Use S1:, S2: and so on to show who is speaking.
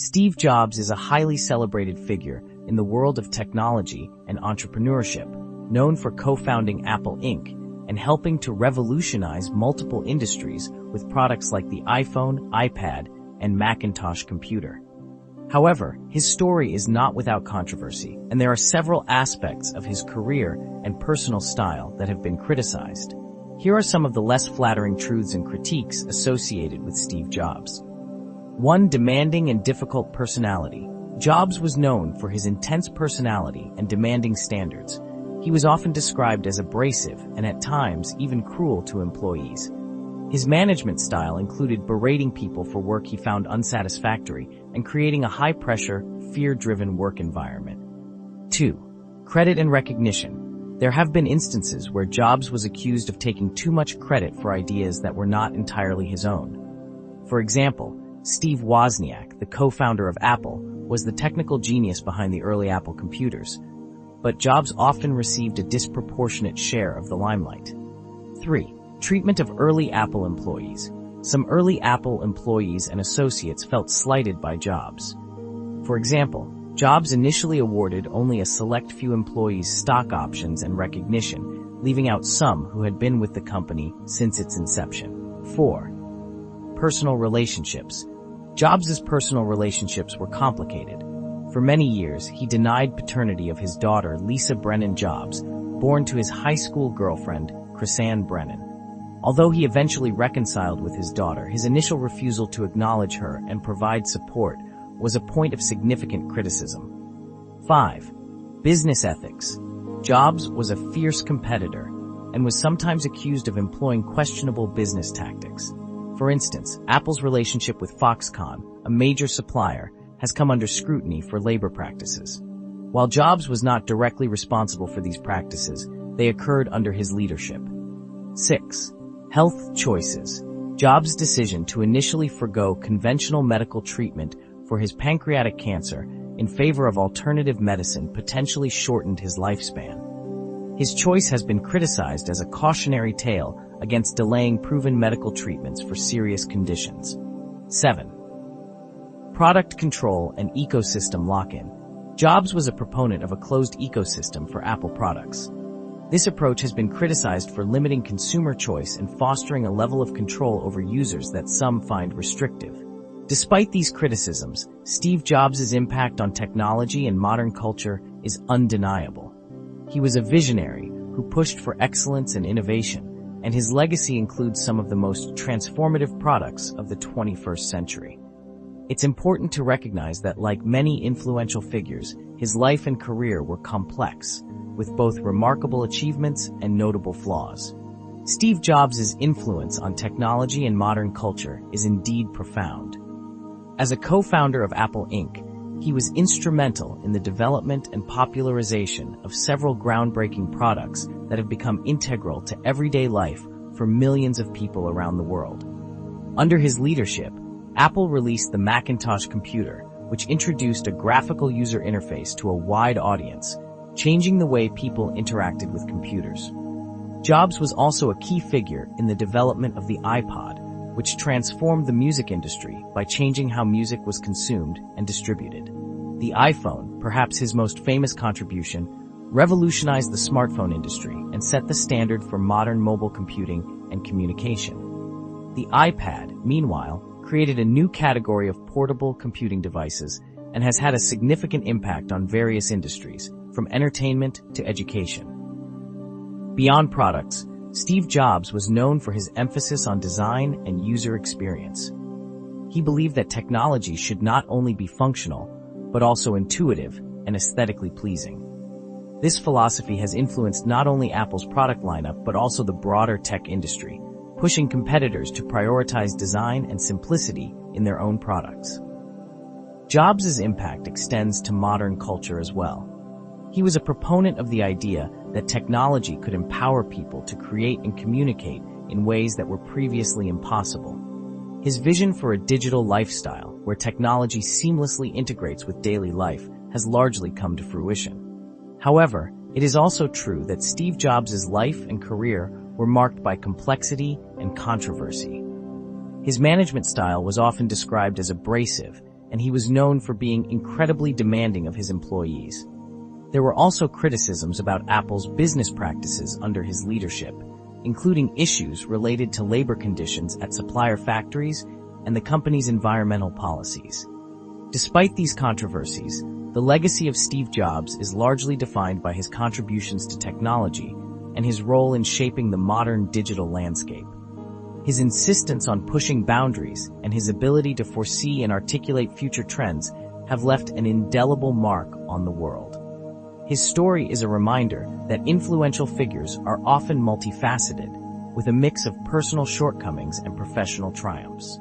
S1: Steve Jobs is a highly celebrated figure in the world of technology and entrepreneurship, known for co-founding Apple Inc. and helping to revolutionize multiple industries with products like the iPhone, iPad, and Macintosh computer. However, his story is not without controversy, and there are several aspects of his career and personal style that have been criticized. Here are some of the less flattering truths and critiques associated with Steve Jobs. 1. Demanding and difficult personality. Jobs was known for his intense personality and demanding standards. He was often described as abrasive and at times even cruel to employees. His management style included berating people for work he found unsatisfactory and creating a high-pressure, fear-driven work environment. 2. Credit and recognition. There have been instances where Jobs was accused of taking too much credit for ideas that were not entirely his own. For example, Steve Wozniak, the co-founder of Apple, was the technical genius behind the early Apple computers, but Jobs often received a disproportionate share of the limelight. 3. Treatment of early Apple employees. Some early Apple employees and associates felt slighted by Jobs. For example, Jobs initially awarded only a select few employees stock options and recognition, leaving out some who had been with the company since its inception. 4. Personal relationships. Jobs' personal relationships were complicated. For many years, he denied paternity of his daughter, Lisa Brennan Jobs, born to his high school girlfriend, Chrisanne Brennan. Although he eventually reconciled with his daughter, his initial refusal to acknowledge her and provide support was a point of significant criticism. 5. Business ethics. Jobs was a fierce competitor and was sometimes accused of employing questionable business tactics. For instance, Apple's relationship with Foxconn, a major supplier, has come under scrutiny for labor practices. While Jobs was not directly responsible for these practices, they occurred under his leadership. 6. Health choices. Jobs' decision to initially forgo conventional medical treatment for his pancreatic cancer in favor of alternative medicine potentially shortened his lifespan. His choice has been criticized as a cautionary tale against delaying proven medical treatments for serious conditions. 7. Product control and ecosystem lock-in. Jobs was a proponent of a closed ecosystem for Apple products. This approach has been criticized for limiting consumer choice and fostering a level of control over users that some find restrictive. Despite these criticisms, Steve Jobs' impact on technology and modern culture is undeniable. He was a visionary who pushed for excellence and innovation, and his legacy includes some of the most transformative products of the 21st century. It's important to recognize that, like many influential figures, his life and career were complex, with both remarkable achievements and notable flaws. Steve Jobs' influence on technology and modern culture is indeed profound. As a co-founder of Apple Inc., he was instrumental in the development and popularization of several groundbreaking products that have become integral to everyday life for millions of people around the world. Under his leadership, Apple released the Macintosh computer, which introduced a graphical user interface to a wide audience, changing the way people interacted with computers. Jobs was also a key figure in the development of the iPod, which transformed the music industry by changing how music was consumed and distributed. The iPhone, perhaps his most famous contribution, revolutionized the smartphone industry and set the standard for modern mobile computing and communication. The iPad, meanwhile, created a new category of portable computing devices and has had a significant impact on various industries, from entertainment to education. Beyond products, Steve Jobs was known for his emphasis on design and user experience. He believed that technology should not only be functional, but also intuitive and aesthetically pleasing. This philosophy has influenced not only Apple's product lineup, but also the broader tech industry, pushing competitors to prioritize design and simplicity in their own products. Jobs' impact extends to modern culture as well. He was a proponent of the idea that technology could empower people to create and communicate in ways that were previously impossible. His vision for a digital lifestyle, where technology seamlessly integrates with daily life, has largely come to fruition. However, it is also true that Steve Jobs' life and career were marked by complexity and controversy. His management style was often described as abrasive, and he was known for being incredibly demanding of his employees. There were also criticisms about Apple's business practices under his leadership, including issues related to labor conditions at supplier factories and the company's environmental policies. Despite these controversies, the legacy of Steve Jobs is largely defined by his contributions to technology and his role in shaping the modern digital landscape. His insistence on pushing boundaries and his ability to foresee and articulate future trends have left an indelible mark on the world. His story is a reminder that influential figures are often multifaceted, with a mix of personal shortcomings and professional triumphs.